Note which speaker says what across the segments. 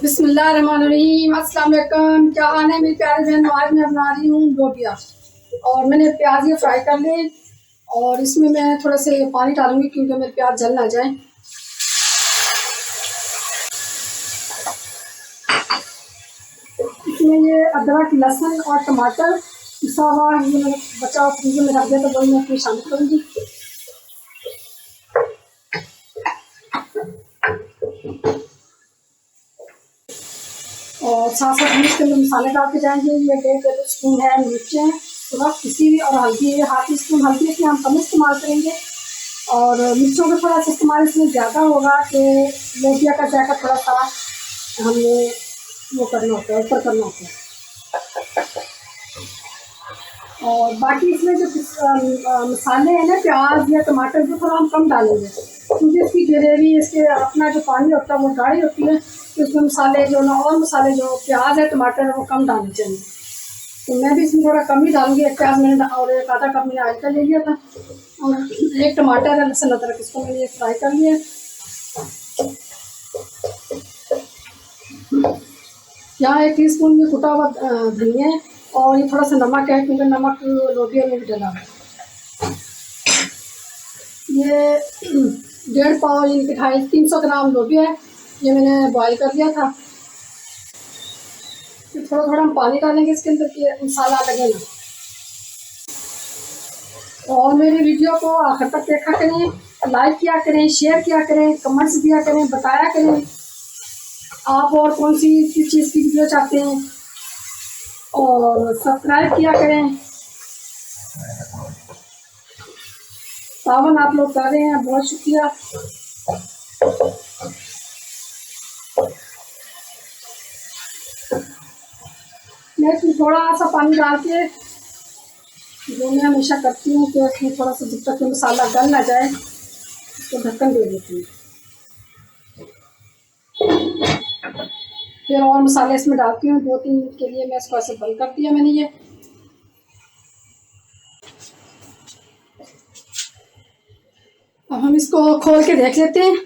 Speaker 1: बिस्मिल्लाहिर्रहमानिर्रहीम। अस्सलाम वालेकुम। क्या हाल है मेरी प्यारी बहन। आज मैं बना रही हूँ लोबिया और मैंने प्याज ये फ्राई कर ली और इसमें मैं थोड़ा से पानी डालूंगी क्योंकि मेरे प्याज जल ना जाए। इसमें ये अदरक, लहसुन और टमाटर पिसा हुआ ये मैंने बचा हुआ फ्रीजर में रख दिया तो वही मैं इसमें शामिल करूँगी। और साथ साथ हम इसके अंदर मसाले डालते जाएंगे। ये 1.5 टेबल स्पून है मिर्चें थोड़ा किसी भी, और हल्दी है 1/2 टीस्पून हल्दी, इसमें हम कम इस्तेमाल करेंगे और मिर्चों का थोड़ा सा इस्तेमाल इसमें ज़्यादा होगा कि लोबिया का जायका थोड़ा सा हमें वो करना होता है, ऊपर करना होता है। और बाकी इसमें जो मसाले हैं ना, प्याज या टमाटर, जो थोड़ा हम कम डालेंगे क्योंकि इसकी ग्रेवी, इसके अपना जो पानी होता है वो गाढ़ी होती है, तो इसमें मसाले जो ना, और मसाले जो प्याज है टमाटर वो कम डालने चाहिए। तो मैं भी इसमें थोड़ा कम ही डालूंगी। 1 प्याज मैंने और 1 आधा कप मैंने ऑयल का ले लिया था और 1 टमाटर है, लहसुन अदरक, इसको मैंने फ्राई कर लिया। यहाँ 1 टीस्पून में कुटा हुआ धनिया है और ये थोड़ा सा नमक है क्योंकि नमक लोबिया में भी डला है। ये 1.5 पाव इनके 300 ग्राम लोबिया है, ये मैंने बॉईल कर दिया था। फिर थोड़ा थोड़ा हम पानी डालेंगे इसके अंदर कि मसाला लगे ना। और मेरी वीडियो को आखिर तक देखा करें, लाइक किया करें, शेयर किया करें, कमेंट्स दिया करें, बताया करें आप और कौन सी चीज़ की वीडियो चाहते हैं, और सब्सक्राइब किया करें। तावन आप लोग कर रहे हैं, बहुत शुक्रिया। मैं इसमें थोड़ा सा पानी डाल के, जो मैं हमेशा करती हूँ कि इसमें थोड़ा सा जब तक मसाला गल ना जाए उसको ढक्कन दे देती हूँ। फिर और मसाले इसमें डालती हूँ 2-3 मिनट के लिए। मैं इसको ऐसे बंद कर दिया मैंने। ये अब हम इसको खोल के देख लेते हैं।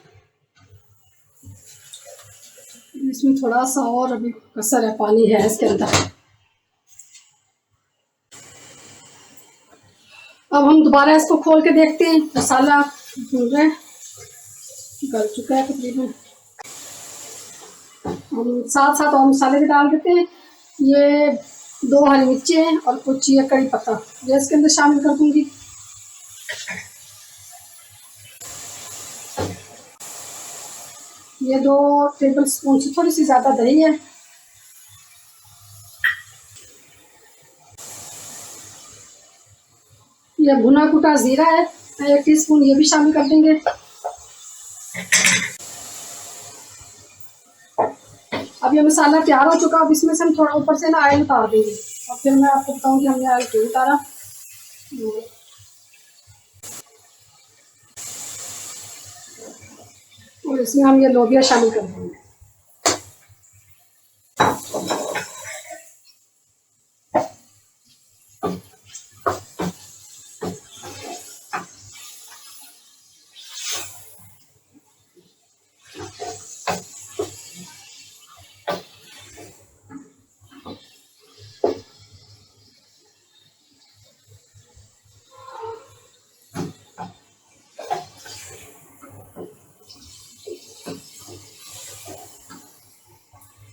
Speaker 1: इसमें थोड़ा सा और अभी कसर है, पानी है इसके अंदर। अब हम दोबारा इसको खोल के देखते हैं। मसाला भून रहा है, गल चुका है तकरीबन। हम साथ साथ और मसाले भी डाल देते हैं। ये 2 हरी मिर्चें और कुछ ये कड़ी पत्ता ये इसके अंदर शामिल कर दूंगी। ये 2 टेबल स्पून से थोड़ी सी ज़्यादा दही है। ये भुना कुटा जीरा है, 1 टीस्पून ये भी शामिल कर देंगे। अब ये मसाला तैयार हो चुका। अब इसमें से हम थोड़ा ऊपर से ना ऑयल उतार देंगे और फिर मैं आपको बताऊँ कि हमने ऑयल क्यों उतारा। और इसमें हम ये लोबिया शामिल कर देंगे।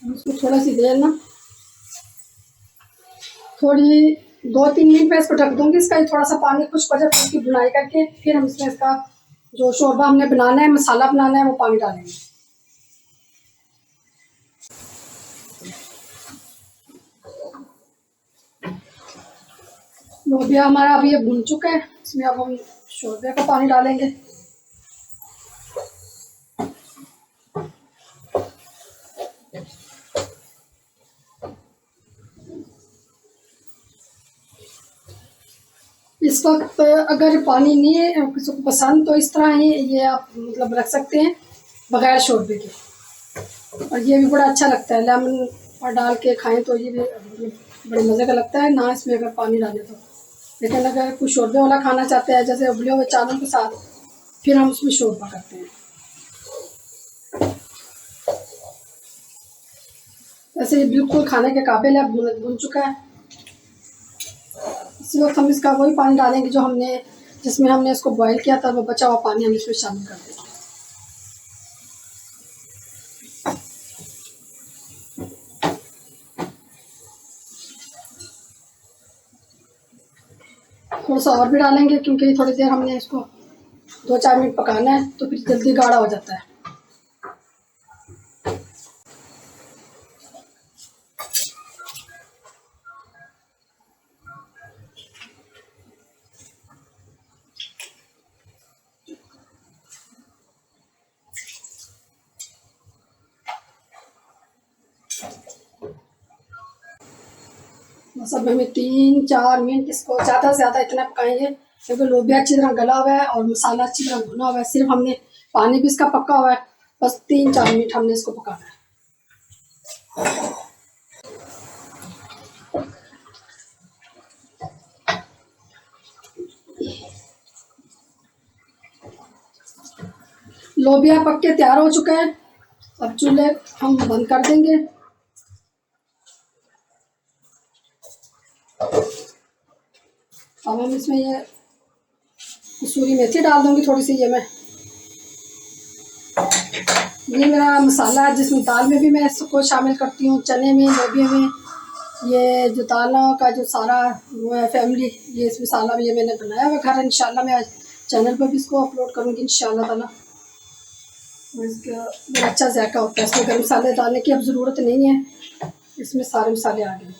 Speaker 1: इसको थोड़ा सी देर ना, थोड़ी 2-3 मिनट में इसको ढक दूंगी। इसका थोड़ा सा पानी खुश्क हो जाए फिर इसकी बुनाई करके फिर हम इसमें इसका जो शोरबा हमने बनाना है, मसाला बनाना है, वो पानी डालेंगे। लोबिया हमारा अभी ये भुन चुका है। इसमें अब हम शोरबे का पानी डालेंगे। इस वक्त अगर पानी नहीं है किसी को पसंद तो इस तरह ही ये आप मतलब रख सकते हैं बगैर शोरबे के, और ये भी बड़ा अच्छा लगता है। लेमन और डाल के खाएं तो ये भी बड़े मज़े का लगता है ना, इसमें अगर पानी डालें तो। लेकिन अगर कोई शोरबे वाला खाना चाहते हैं जैसे उबले हुए चावल के साथ, फिर हम उसमें शोरबा करते हैं। वैसे ये बिल्कुल खाने के काबिल है, भुन चुका है। इसी वक्त हम इसका वही पानी डालेंगे जो हमने जिसमें हमने इसको बॉईल किया था, वो बचा हुआ पानी हम इसमें शामिल कर देंगे। थोड़ा सा और भी डालेंगे क्योंकि थोड़ी देर हमने इसको 2-4 मिनट पकाना है, तो फिर जल्दी गाढ़ा हो जाता है। बस अब हमें 3-4 मिनट इसको ज़्यादा से ज़्यादा इतना पकाएंगे क्योंकि लोबिया अच्छी तरह गला हुआ है और मसाला अच्छी तरह भुना हुआ है। सिर्फ हमने पानी भी इसका पका हुआ है, बस 3-4 मिनट हमने इसको पकाना है। लोबिया पक के तैयार हो चुका है। अब चूल्हे हम बंद कर देंगे। अब हम इसमें ये कसूरी मेथी डाल दूंगी थोड़ी सी। ये मेरा मसाला है जिसमें दाल में भी मैं इसको शामिल करती हूँ, चने में, लोबिया में। ये जो दालों का जो सारा वो है फैमिली, ये इस मसाला भी ये मैंने बनाया हुआ घर। इंशाल्लाह मैं आज चैनल पर भी इसको अपलोड करूँगी इंशाल्लाह ताला। इसका बड़ा अच्छा जायका होता है। इसमें गर्म मसाले डालने की अब ज़रूरत नहीं है, इसमें सारे मसाले आ गए।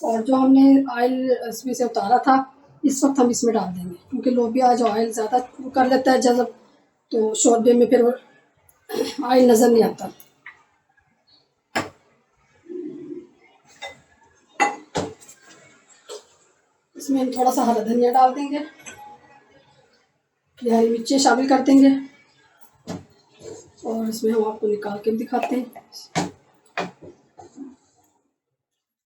Speaker 1: और जो हमने ऑयल इसमें से उतारा था, इस वक्त हम इसमें डाल देंगे क्योंकि लोबिया जो ऑयल ज़्यादा कर लेता है जब, तो शोरबे में फिर ऑयल नज़र नहीं आता। इसमें हम थोड़ा सा हरा धनिया डाल देंगे, ये हरी मिर्ची शामिल कर देंगे और इसमें हम आपको निकाल के दिखाते हैं।